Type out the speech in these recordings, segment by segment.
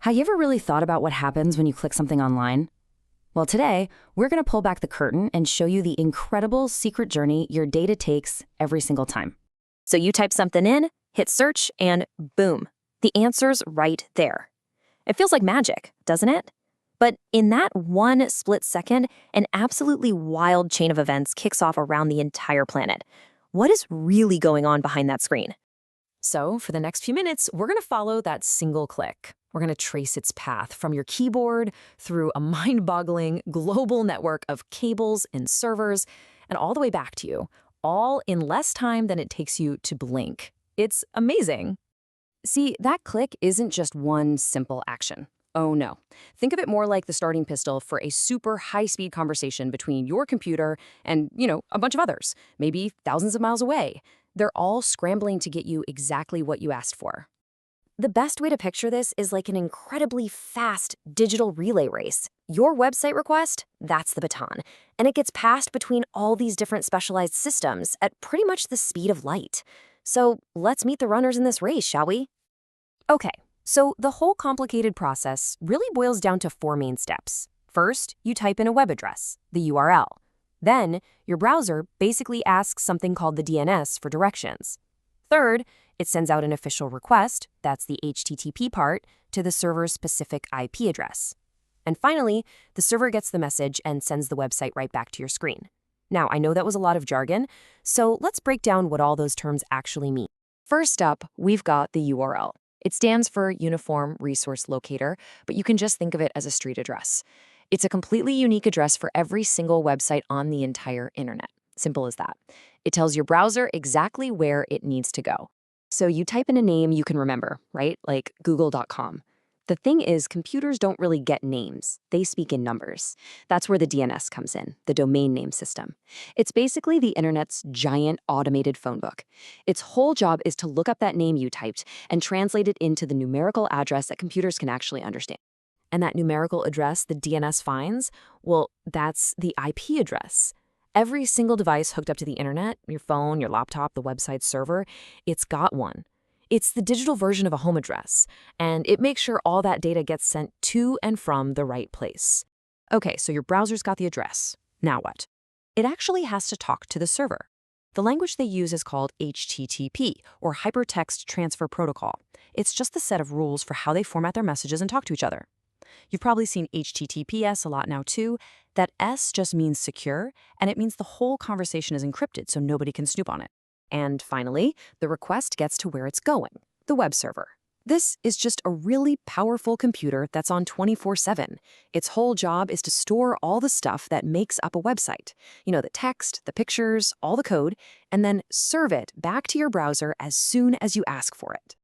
Have you ever really thought about what happens when you click something online? Well, today, we're going to pull back the curtain and show you the incredible secret journey your data takes every single time. So you type something in, hit search, and boom, the answer's right there. It feels like magic, doesn't it? But in that one split second, an absolutely wild chain of events kicks off around the entire planet. What is really going on behind that screen? So, for the next few minutes, we're going to follow that single click. We're going to trace its path from your keyboard through a mind-boggling global network of cables and servers and all the way back to you, all in less time than it takes you to blink. It's amazing. See, that click isn't just one simple action. Oh no. Think of it more like the starting pistol for a super high-speed conversation between your computer and, a bunch of others, maybe thousands of miles away. They're all scrambling to get you exactly what you asked for. The best way to picture this is like an incredibly fast digital relay race. Your website request, that's the baton, and it gets passed between all these different specialized systems at pretty much the speed of light. So let's meet the runners in this race, shall we? Okay, so the whole complicated process really boils down to four main steps. First, you type in a web address, the URL. Then, your browser basically asks something called the DNS for directions. Third, it sends out an official request, that's the HTTP part, to the server's specific IP address. And finally, the server gets the message and sends the website right back to your screen. Now, I know that was a lot of jargon, so let's break down what all those terms actually mean. First up, we've got the URL. It stands for Uniform Resource Locator, but you can just think of it as a street address. It's a completely unique address for every single website on the entire internet. Simple as that. It tells your browser exactly where it needs to go. So you type in a name you can remember, right? Like google.com. The thing is, computers don't really get names. They speak in numbers. That's where the DNS comes in, the domain name system. It's basically the internet's giant automated phone book. Its whole job is to look up that name you typed and translate it into the numerical address that computers can actually understand. And that numerical address the DNS finds, well, that's the IP address. Every single device hooked up to the internet, your phone, your laptop, the website server, it's got one. It's the digital version of a home address, and it makes sure all that data gets sent to and from the right place. Okay, so your browser's got the address. Now what? It actually has to talk to the server. The language they use is called HTTP, or Hypertext Transfer Protocol. It's just the set of rules for how they format their messages and talk to each other. You've probably seen HTTPS a lot now too. That S just means secure, and it means the whole conversation is encrypted so nobody can snoop on it. And finally, the request gets to where it's going, the web server. This is just a really powerful computer that's on 24/7. Its whole job is to store all the stuff that makes up a website. The text, the pictures, all the code, and then serve it back to your browser as soon as you ask for it.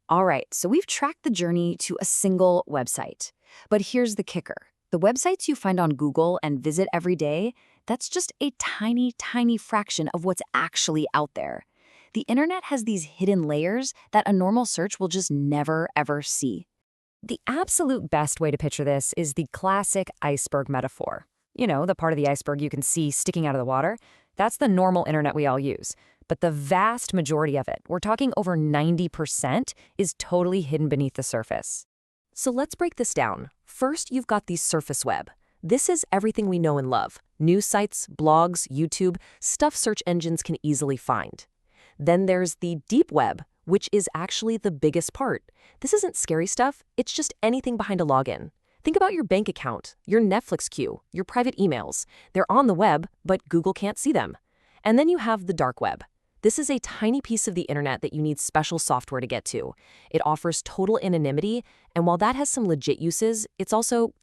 All right, so we've tracked the journey to a single website. But here's the kicker. The websites you find on Google and visit every day, that's just a tiny, tiny fraction of what's actually out there. The internet has these hidden layers that a normal search will just never, ever see. The absolute best way to picture this is the classic iceberg metaphor. The part of the iceberg you can see sticking out of the water. That's the normal internet we all use. But the vast majority of it, we're talking over 90%, is totally hidden beneath the surface. So let's break this down. First, you've got the surface web. This is everything we know and love. News sites, blogs, YouTube, stuff search engines can easily find. Then there's the deep web, which is actually the biggest part. This isn't scary stuff, it's just anything behind a login. Think about your bank account, your Netflix queue, your private emails. They're on the web, but Google can't see them. And then you have the dark web. This is a tiny piece of the internet that you need special software to get to. It offers total anonymity, and while that has some legit uses, it's also,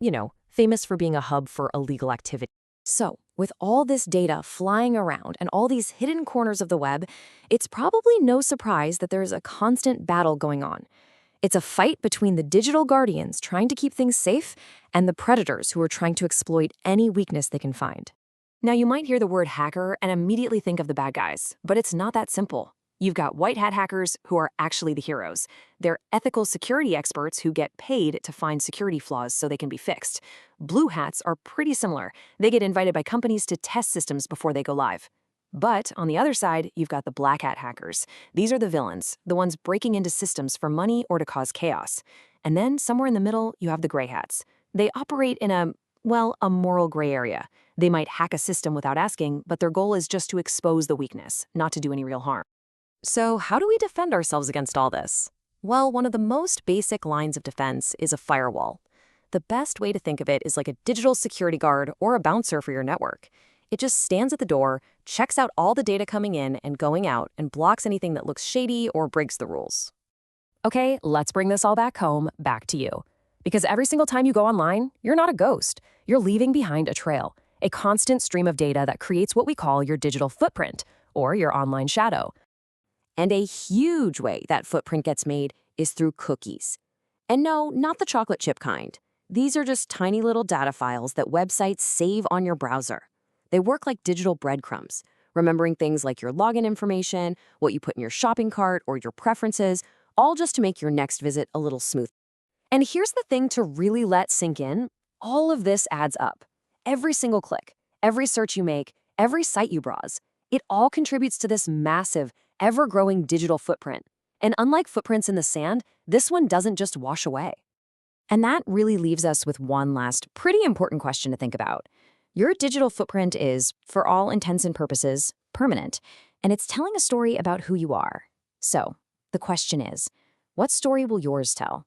famous for being a hub for illegal activity. So, with all this data flying around and all these hidden corners of the web, it's probably no surprise that there's a constant battle going on. It's a fight between the digital guardians trying to keep things safe and the predators who are trying to exploit any weakness they can find. Now, you might hear the word hacker and immediately think of the bad guys, but it's not that simple. You've got white hat hackers who are actually the heroes. They're ethical security experts who get paid to find security flaws so they can be fixed. Blue hats are pretty similar. They get invited by companies to test systems before they go live. But on the other side, you've got the black hat hackers. These are the villains, the ones breaking into systems for money or to cause chaos. And then somewhere in the middle, you have the gray hats. They operate in a moral gray area. They might hack a system without asking, but their goal is just to expose the weakness, not to do any real harm. So how do we defend ourselves against all this? Well, one of the most basic lines of defense is a firewall. The best way to think of it is like a digital security guard or a bouncer for your network. It just stands at the door, checks out all the data coming in and going out, and blocks anything that looks shady or breaks the rules. Okay, let's bring this all back home, back to you. Because every single time you go online, you're not a ghost. You're leaving behind a trail, a constant stream of data that creates what we call your digital footprint, or your online shadow. And a huge way that footprint gets made is through cookies. And no, not the chocolate chip kind. These are just tiny little data files that websites save on your browser. They work like digital breadcrumbs, remembering things like your login information, what you put in your shopping cart, or your preferences, all just to make your next visit a little smoother. And here's the thing to really let sink in. All of this adds up. Every single click, every search you make, every site you browse, it all contributes to this massive, ever-growing digital footprint. And unlike footprints in the sand, this one doesn't just wash away. And that really leaves us with one last pretty important question to think about. Your digital footprint is, for all intents and purposes, permanent, and it's telling a story about who you are. So, the question is, what story will yours tell?